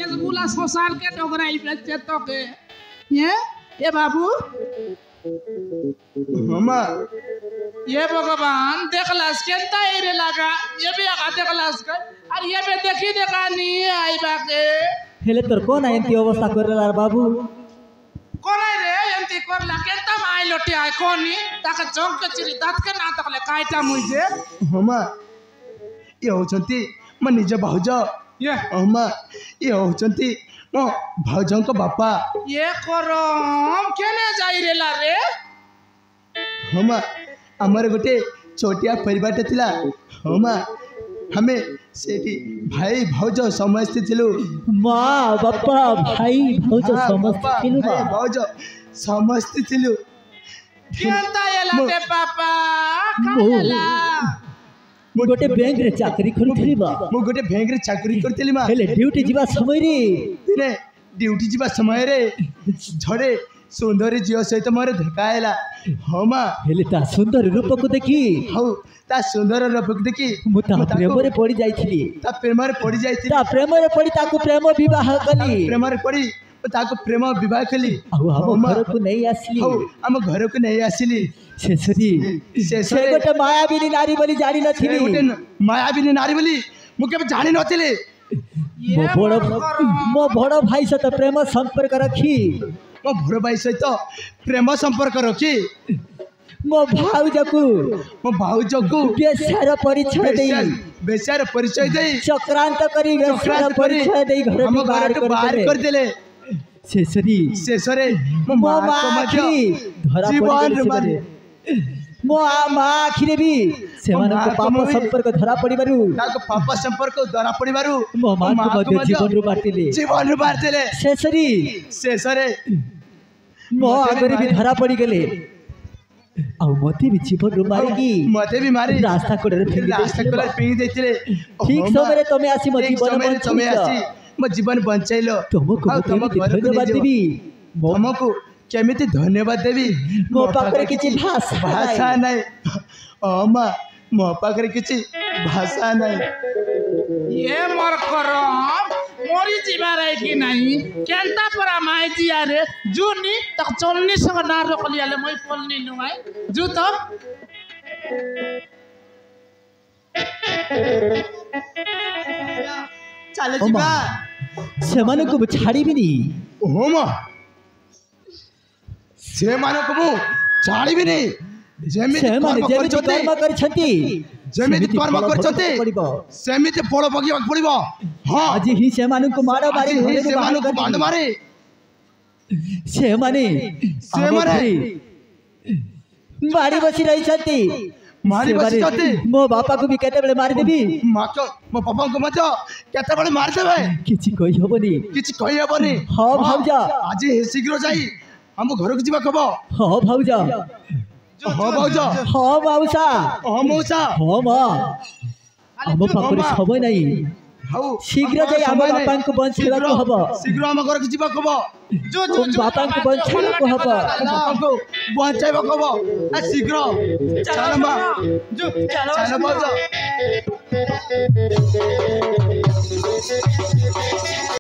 केसगुला सोसाल के डोगराई बेचे तो के ये बाबू मामा ये भगवान देखलास केंता एरे लगा ये भी आगा देखलास का और ये भी देखी देखा नहीं आई बाके हेले तोर कोन एंती अवस्था करला बाबू कोन रे एंती करला केंता माई लोटी आय कोनी ताका चौक के चिरी दात के ना तकले काइटा मुइजे मामा ये होचंती म निज भाउज ये मामा ये होचंती मो भाउजंको बापा ये करम केने जाई रेला रे मामा हमर गोटे छोटिया परिवार थिला मामा हमें सेठी भाई भाउज समस्त थिलु माँ बापा भाई भौज समस्त थिलु भाई भाउज समस्त थिलु केंता येला ते पापा कायला मु गोटे बैंक रे चाकरी करथली बा मु गोटे बैंक रे चाकरी करथली मा हेले ड्यूटी जीवा समय रे दिने ड्यूटी जीवा समय रे झड़े सुंदरी झियो सहित मोर धकायला हमा हेले ता सुंदर रूप को देखी हौ ता सुंदर रूप को देखी मु ता प्रेम रे पड़ी जाईथली ता प्रेम रे पड़ी जाईथली ता प्रेम रे पड़ी ताको प्रेम विवाह कली प्रेम रे पड़ी ताको प्रेम विवाह कली हम घर को नहीं आसली हौ हम घर को नहीं आसली शेषरी से गोटे मायाबिनी नारी बोली जानी नथिली गोटे मायाबिनी नारी बोली मु केबे जानि नथिली मो बड़ भाई सहित प्रेम संपर्क रखी मो बड़ भाई सहित प्रेम संपर्क रखी मो भाउज को बेसार परिचय देई बेसार परिचय देई चक्रांत करी बेसार परिचय देई घर हम घर के बाहर कर देले शेषरे मो मां को मध्य जीवन रे मो मां आखिरे भी सेमान को पाप संपर्क धरा पड़िबारु ताको पाप संपर्क धरा पड़िबारु मो मां को मध्य जीवन रो बाटिले शेषरे मो आगरे भी धरा पड़ी गेले आ मते भी जीवन रो मारी मते भी मारी रास्ता कोडे फेंगी देथिले ठीक समय तमे आसी मो जीवन तमे आसी मो जीवन बंचाइलो तुमको धन्यवाद देवी तुमको केमिति धन्यवाद देवी मो पाखरे किछि भाषा नाही अमा मो पाखरे किछि भाषा नाही ये मोर करम मोरी जीवा रे कि नहीं केंता परा माई जिया रे जुनी तक चलनी संग ना रोकलियाले মই पलनी नुआई जु तो चले जीवा सेमान को छाड़ी बिनी ओमा सेमान को मु छाड़ी बिनी जेमिति कर्म करछंती जेमिति कर्म करछंती सेमिति फल भोगिया पड़िबो हां आज ही सेमान को मारो मारी सेमान को बांध मारे सेमाने मारी बसी रही छंती मारी बसी छंती मो बापा को भी केते बेले मार देबी मां को मो पापा को मत केते बेले मार देबे किछि कहि हबनी हां भाउजा आज शीघ्र जाई हम घर को जीवा खबो हां भाउजा हां भाउजा हां मौसा हां मौसा हां मां हम पाखरे समय नाही शीघ्र जाई हम बापा को बंचेला को हबो शीघ्र हम घर को जीवा खबो जो बापा को बंचेला को हबो बापा को बंचाइबो खबो आ शीघ्र चल मां जो चल भाउजा